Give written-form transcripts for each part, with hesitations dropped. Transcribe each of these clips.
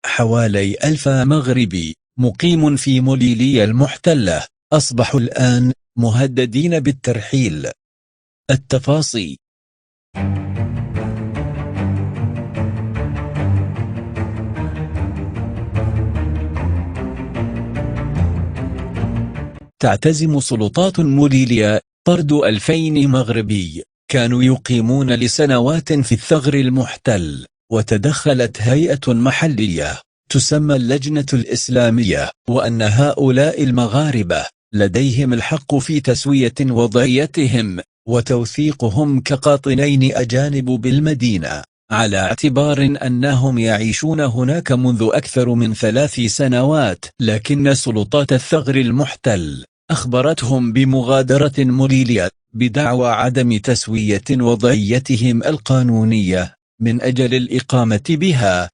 حوالي 1000 مغربي مقيم في موليليا المحتلة أصبحوا الآن مهددين بالترحيل. التفاصيل. تعتزم سلطات موليليا طرد 2000 مغربي كانوا يقيمون لسنوات في الثغر المحتل، وتدخلت هيئة محلية تسمى اللجنة الإسلامية، وأن هؤلاء المغاربة لديهم الحق في تسوية وضعيتهم وتوثيقهم كقاطنين أجانب بالمدينة، على اعتبار أنهم يعيشون هناك منذ أكثر من 3 سنوات. لكن سلطات الثغر المحتل أخبرتهم بمغادرة موليليا بدعوى عدم تسوية وضعيتهم القانونية من أجل الإقامة بها.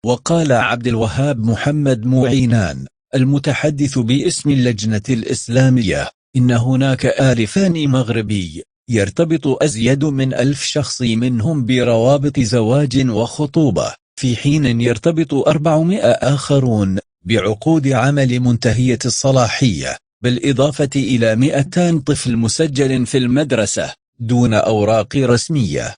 وقال عبد الوهاب محمد معينان المتحدث باسم اللجنة الإسلامية إن هناك 2000 مغربي يرتبط أزيد من 1000 شخص منهم بروابط زواج وخطوبة، في حين يرتبط 400 آخرون بعقود عمل منتهية الصلاحية، بالإضافة إلى 200 طفل مسجل في المدرسة دون أوراق رسمية.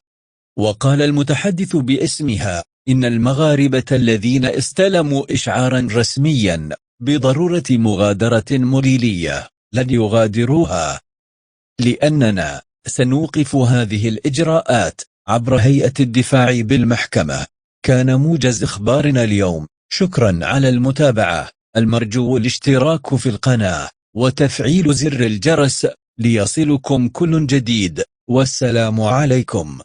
وقال المتحدث باسمها إن المغاربة الذين استلموا إشعارا رسميا بضرورة مغادرة موليلية لن يغادروها، لأننا سنوقف هذه الإجراءات عبر هيئة الدفاع بالمحكمة. كان موجز إخبارنا اليوم. شكرا على المتابعة. المرجو الاشتراك في القناة وتفعيل زر الجرس ليصلكم كل جديد، والسلام عليكم.